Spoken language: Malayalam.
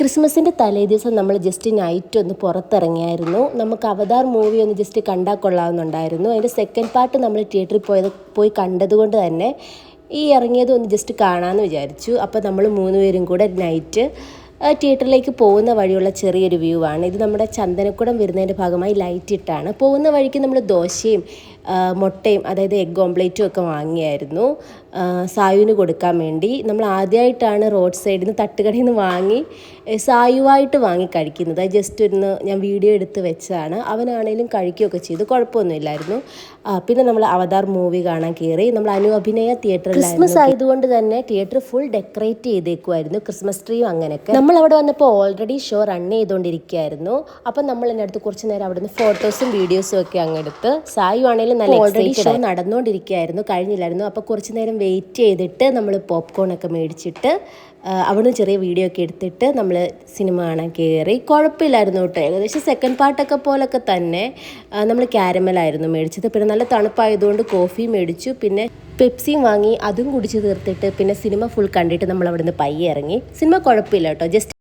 ക്രിസ്മസിൻ്റെ തലേ ദിവസം നമ്മൾ ജസ്റ്റ് നൈറ്റ് ഒന്ന് പുറത്തിറങ്ങിയായിരുന്നു. നമുക്ക് അവതാർ മൂവി ഒന്ന് ജസ്റ്റ് കണ്ടാൽ കൊള്ളാവുന്നുണ്ടായിരുന്നു. അതിൻ്റെ സെക്കൻഡ് പാർട്ട് നമ്മൾ തിയേറ്ററിൽ പോയി കണ്ടതുകൊണ്ട് തന്നെ ഈ ഇറങ്ങിയത് ഒന്ന് ജസ്റ്റ് കാണാമെന്ന് വിചാരിച്ചു. അപ്പോൾ നമ്മൾ 3 പേരും കൂടെ നൈറ്റ് തിയേറ്ററിലേക്ക് പോകുന്ന വഴിയുള്ള ചെറിയൊരു വ്യൂ ആണ് ഇത്. നമ്മുടെ ചന്ദനക്കുടം വരുന്നതിൻ്റെ ഭാഗമായി ലൈറ്റ് ഇട്ടാണ്. പോകുന്ന വഴിക്ക് നമ്മൾ ദോശയും മുട്ടയും അതായത് എഗ് ഓംപ്ലേറ്റും ഒക്കെ വാങ്ങിയായിരുന്നു സായുവിന് കൊടുക്കാൻ വേണ്ടി. നമ്മൾ ആദ്യമായിട്ടാണ് റോഡ് സൈഡിൽ നിന്ന് തട്ടുകടയിൽ നിന്ന് വാങ്ങി സായുവായിട്ട് വാങ്ങി കഴിക്കുന്നത്. അത് ജസ്റ്റ് ഒന്ന് ഞാൻ വീഡിയോ എടുത്ത് വെച്ചതാണ്. അവനാണേലും കഴിക്കുകയൊക്കെ ചെയ്തു, കുഴപ്പമൊന്നുമില്ലായിരുന്നു. പിന്നെ നമ്മൾ അവതാർ മൂവി കാണാൻ കയറി. നമ്മൾ അഭിനയ തിയേറ്ററിൽ ക്രിസ്മസ് ആയതുകൊണ്ട് തന്നെ തിയേറ്റർ ഫുൾ ഡെക്കറേറ്റ് ചെയ്തേക്കുമായിരുന്നു, ക്രിസ്മസ് ട്രീയും അങ്ങനെയൊക്കെ. നമ്മൾ അവിടെ വന്നപ്പോൾ ഓൾറെഡി ഷോ റൺ ചെയ്തുകൊണ്ടിരിക്കുകയായിരുന്നു. അപ്പം നമ്മൾ എൻ്റെ അടുത്ത് കുറച്ച് നേരം അവിടെ നിന്ന് ഫോട്ടോസും വീഡിയോസും ഒക്കെ അങ്ങെടുത്ത്. സായു ആണെങ്കിലും നല്ല ഓൾറെഡി ഷോ നടന്നുകൊണ്ടിരിക്കുകയായിരുന്നു, കഴിഞ്ഞില്ലായിരുന്നു. അപ്പോൾ കുറച്ച് നേരം വെയിറ്റ് ചെയ്തിട്ട് നമ്മൾ പോപ്കോണൊക്കെ മേടിച്ചിട്ട് അവിടുന്ന് ചെറിയ വീഡിയോ ഒക്കെ എടുത്തിട്ട് നമ്മൾ സിനിമ കാണാൻ കയറി. കുഴപ്പമില്ലായിരുന്നു കേട്ടോ. ഏകദേശം സെക്കൻഡ് പാർട്ടൊക്കെ പോലൊക്കെ തന്നെ. നമ്മൾ ക്യാരമലായിരുന്നു മേടിച്ചത്. പിന്നെ നല്ല തണുപ്പായതുകൊണ്ട് കോഫി മേടിച്ചു, പിന്നെ പെപ്സിയും വാങ്ങി, അതും കുടിച്ച് തീർത്തിട്ട് പിന്നെ സിനിമ ഫുൾ കണ്ടിട്ട് നമ്മൾ അവിടുന്ന് പയ്യെ ഇറങ്ങി. സിനിമ കുഴപ്പമില്ല കേട്ടോ, ജസ്റ്റ്